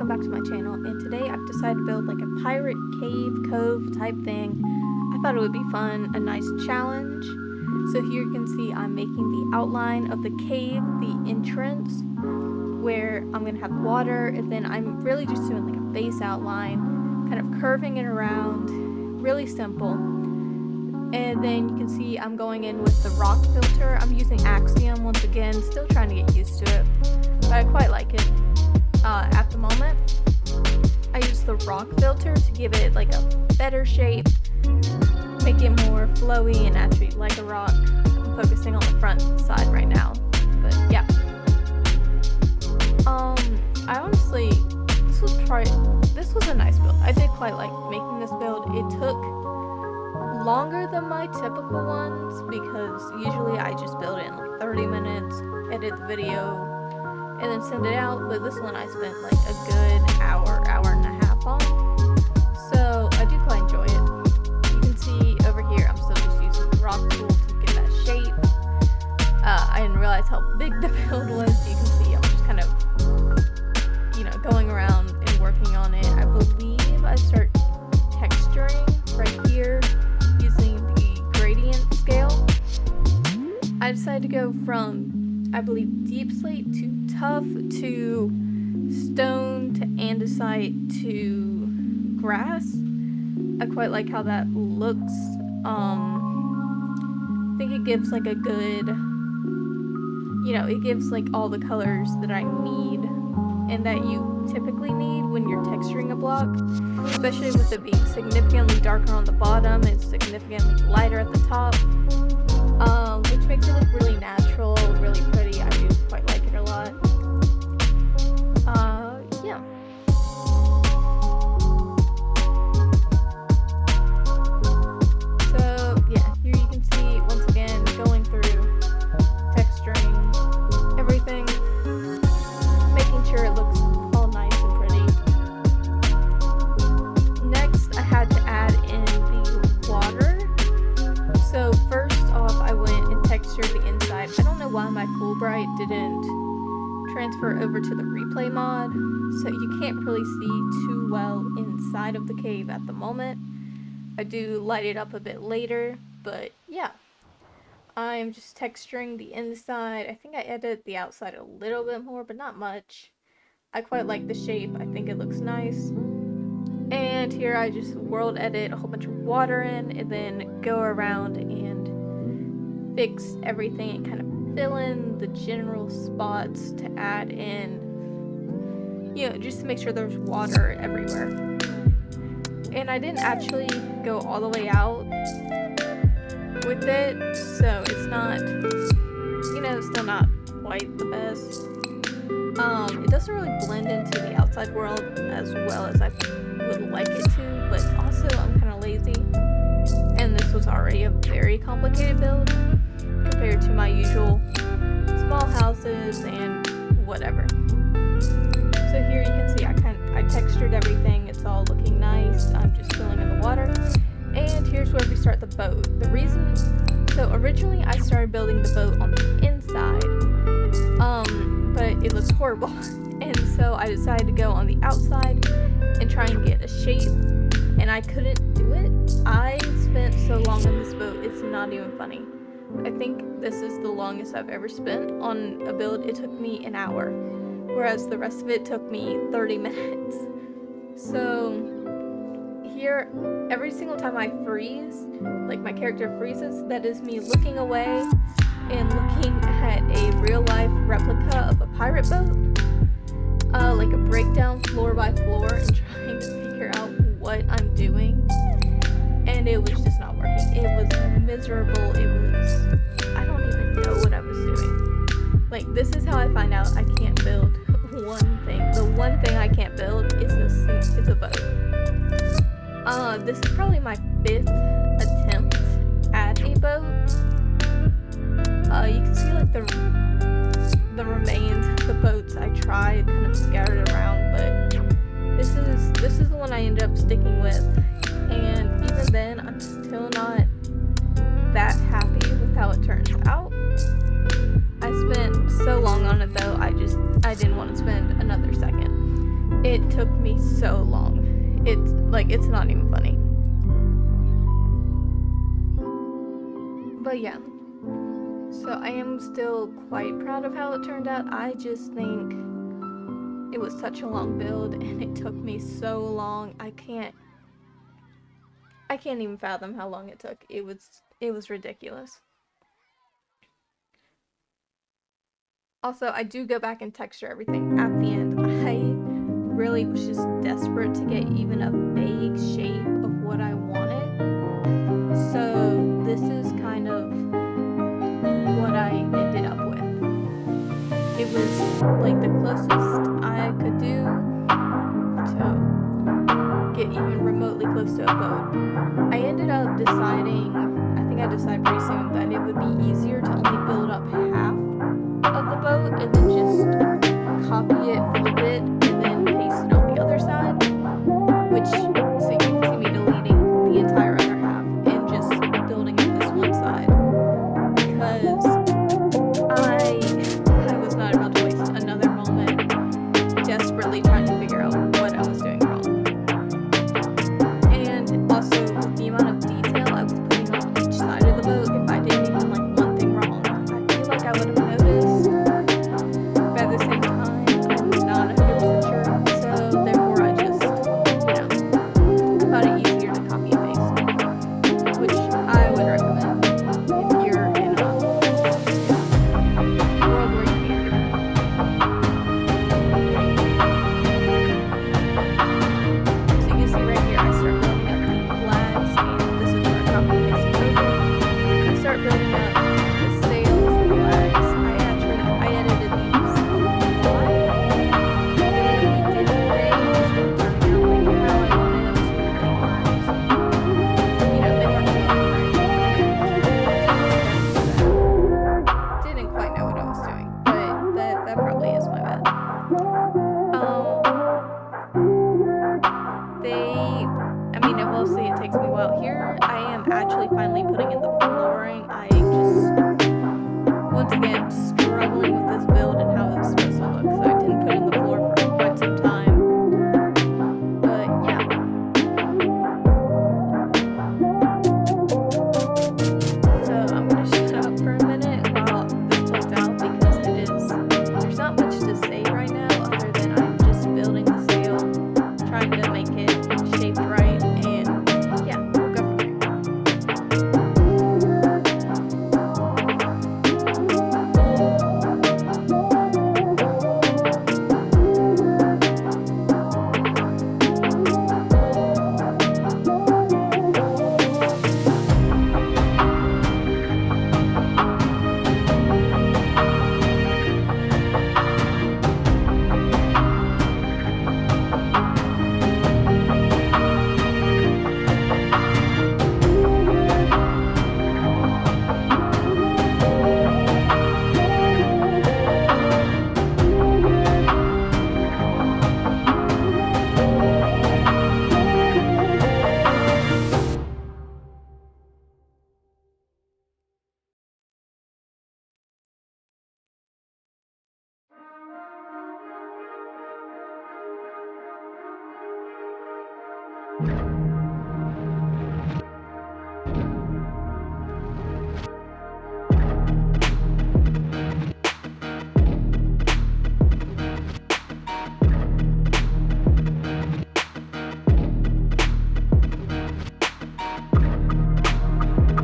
welcome back to my channel, and today I've decided to build like a pirate cave cove type thing. I thought it would be fun, a nice challenge. So here you can see I'm making the outline of the cave, the entrance, where I'm gonna have water, and then I'm really just doing like a base outline, kind of curving it around, really simple. And then you can see I'm going in with the rock filter. I'm using Axiom once again, still trying to get used to it, but I quite like it. At the moment, I use the rock filter to give it like a better shape, make it more flowy and actually like a rock. I'm focusing on the front side right now, but yeah. I honestly, this was a nice build. I did quite like making this build. It took longer than my typical ones because usually I just build it in like 30 minutes, edit the video, and then send it out, but this one I spent like a good hour and a half on, so I do quite enjoy it. You can see over here I'm still just using the rock tool to get that shape. I didn't realize how big the build was. You can see I'm just kind of, going around and working on it. I believe I start texturing right here using the gradient scale. I decided to go from, I believe, deep slate to tough to stone to andesite to grass. I quite like how that looks. I think it gives like a good, it gives like all the colors that I need and that you typically need when you're texturing a block, especially with it being significantly darker on the bottom and significantly lighter at the top, which makes it look really natural, really pretty. I do quite like it a lot. Yeah. So yeah, here you can see once again going through texturing everything, making sure it looks all nice and pretty. Next, I had to add in the water. So first off, I went and textured the inside. I don't know why my Fulbright didn't transfer over to the replay mod, so you can't really see too well inside of the cave at the moment. I do light it up a bit later, but yeah. I'm just texturing the inside. I think I edited the outside a little bit more, but not much. I quite like the shape. I think it looks nice. And here I just world edit a whole bunch of water in, and then go around and fix everything and kind of fill in the general spots to add in, just to make sure there's water everywhere. And I didn't actually go all the way out with it, so it's not, still not quite the best. It doesn't really blend into the outside world as well as I would like it to, but also I'm kind of lazy, and this was already a very complicated build compared to my usual small houses and whatever. So here you can see I textured everything. It's all looking nice. I'm just filling in the water. And here's where we start the boat. So originally I started building the boat on the inside, but it looks horrible. And so I decided to go on the outside and try and get a shape, and I couldn't do it. I spent so long on this boat, it's not even funny. I think this is the longest I've ever spent on a build. It took me an hour, whereas the rest of it took me 30 minutes. So here, every single time I freeze, like my character freezes, that is me looking away and looking at a real life replica of a pirate boat, like a breakdown floor by floor, and trying to figure out what I'm doing. And it was just not working. It was miserable. I don't even know what I was doing. Like, this is how I find out I can't build one thing. The one thing I can't build is a boat. This is probably my 5th attempt at a boat. You can see like the remains of the boats I tried kind of scattered around, but this is the one I ended up sticking with. And even then, I'm still not that happy with how it turns out. I spent so long on it though, I didn't want to spend another second. It took me so long. It's not even funny. But yeah. So I am still quite proud of how it turned out. I just think it was such a long build and it took me so long. I can't even fathom how long it took. It was ridiculous. Also, I do go back and texture everything at the end. I really was just desperate to get even a vague shape of what I wanted. So this is kind of what I ended up with. It was like the closest I could do to get even remotely close to a boat. I ended up deciding, I think I decided pretty soon, that it would be easier to only build up half of the boat and then just copy it, flip it, and then paste it on the other side, which, so you can see me deleting the entire other half and just building up this one side, because I was not about to waste another moment desperately trying to figure out what I was doing wrong. And also, the amount of detail I was putting on each side of the boat, if I didn't even like one thing wrong, I feel like I would have noticed, but at the same time, I'm not 100% sure, so therefore I just, I thought it easier to copy and paste, which I would recommend if you're in a world where you can't do that. So you can see right here, I start building up the flags, and this is where I copy and paste it over. I start building up the sails, the flags. I edited these a lot. They just weren't turning out like how I wanted them to. They weren't flowing right. Didn't quite know what I was doing, but that probably is my bad. I will say it takes me a while. Here I am actually finally putting in the flooring. I just, once again, struggling with this build and how it was supposed to look, so I didn't put in the floor for quite some time. But yeah. So I'm gonna shut up for a minute while this plays out, because there's not much to say right now other than I'm just building the sail, trying to make it shaped right, and yeah, we'll go from there.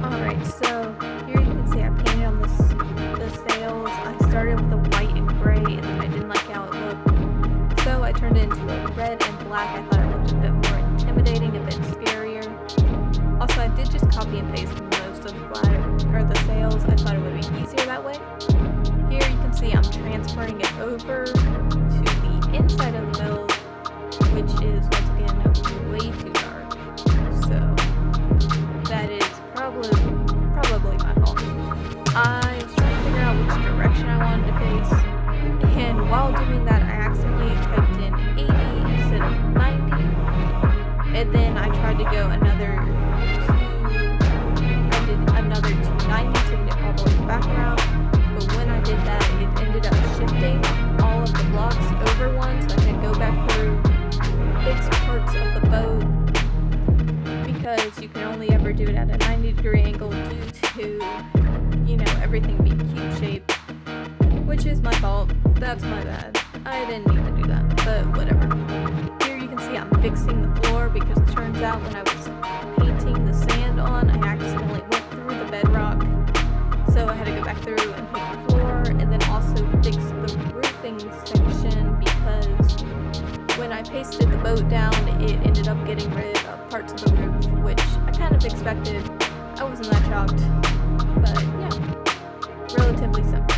Alright, so here you can see I painted on the sails. I started with the white and gray, and then I didn't like how it looked, so I turned it into a red and black. I thought it looked a bit more intimidating, a bit scarier. Also, I did just copy and paste most of the sails. I thought it would be easier that way. Here you can see I'm transferring it over to the inside of the build, which is once again way too dark. So that is probably my fault. I was trying to figure out which direction I wanted to face, and while doing that, I accidentally typed in 80 instead of 90, and then I tried to go another 290 to get it all the way back around, but when I did that, it ended up shifting all of the blocks it at a 90-degree angle due to, you know, everything being cube shaped, which is my fault. That's my bad. I didn't need to do that, but whatever. Here you can see I'm fixing the floor because it turns out when I was painting the sand on, I accidentally went through the bedrock. So I had to go back through and paint the floor, and then also fix the roofing section because when I pasted the boat down, it ended up getting rid of parts of the roof, which I kind of expected. I wasn't that shocked, but yeah, relatively simple.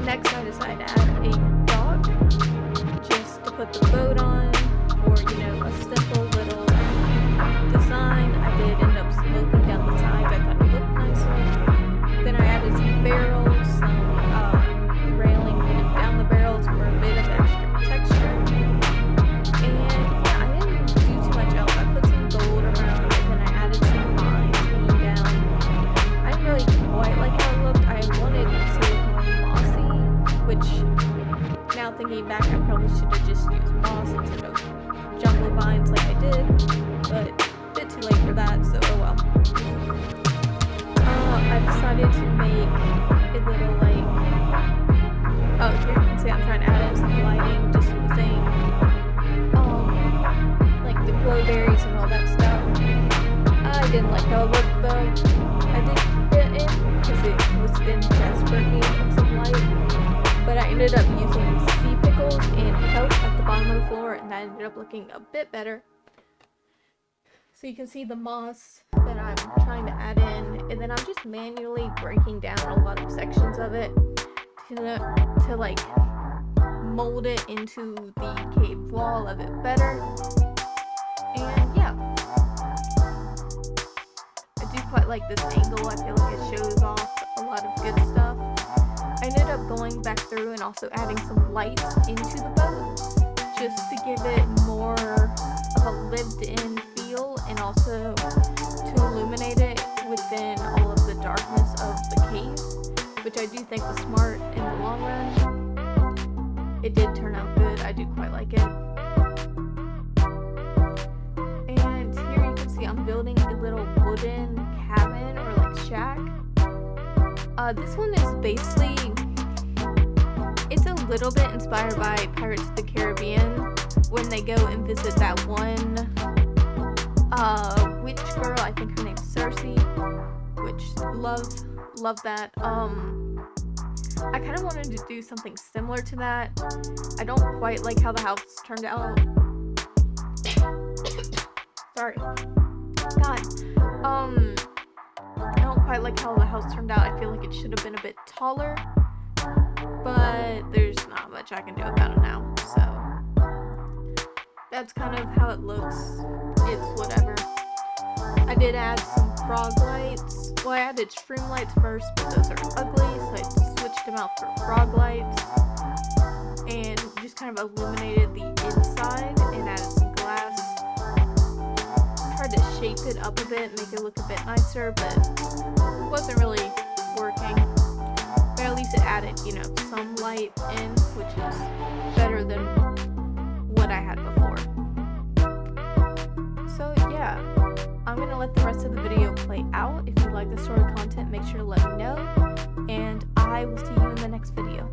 Next, I decided to add a dock just to put the boat on for, you know, a simple little design. I did end up sloping down the sides. I thought it looked nicer. Then I added some barrels, some railing down the barrels for a bit of extra texture. And yeah, I didn't do too much else. I put some gold around it, and then I added some vines hanging down. I didn't really quite like how it looked. I wanted it to look more mossy, which now thinking back, I probably should have just used moss instead of jungle vines like I did, but a bit too late for that, so oh well. I decided to make a little like, oh, here you can see I'm trying to add in some lighting, just using like the glowberries and all that stuff. I didn't like how it looked though. I did keep it in because it was in desperate need of some light, but I ended up using sea pickles and kelp at the bottom of the floor, and that ended up looking a bit better. So you can see the moss that I'm trying to add in, and then I'm just manually breaking down a lot of sections of it to like mold it into the cave wall a bit better. And yeah, I do quite like this angle. I feel like it shows off a lot of good stuff. I ended up going back through and also adding some lights into the boat just to give it more of a lived-in feel, and also to illuminate it within all of the darkness of the cave, which I do think was smart in the long run. It did turn out good. I do quite like it. And here you can see I'm building a little wooden cabin or like shack. This one is basically, it's a little bit inspired by Pirates of the Caribbean when they go and visit that one witch girl. I think her name's Cersei, which love that. I kind of wanted to do something similar to that. I don't quite like how the house turned out. Sorry. God. I don't quite like how the house turned out. I feel like it should have been a bit taller, but there's not much I can do about it now, so that's kind of how it looks. It's whatever. I did add some frog lights. Well, I added shroom lights first, but those are ugly, so I switched them out for frog lights and just kind of illuminated the inside and added some glass. Tried to shape it up a bit, make it look a bit nicer, but it wasn't really working. But at least it added, you know, some light in, which is better than what I had before. So yeah, I'm gonna let the rest of the video play out. If you like the sort of content, make sure to let me know, and I will see you in the next video.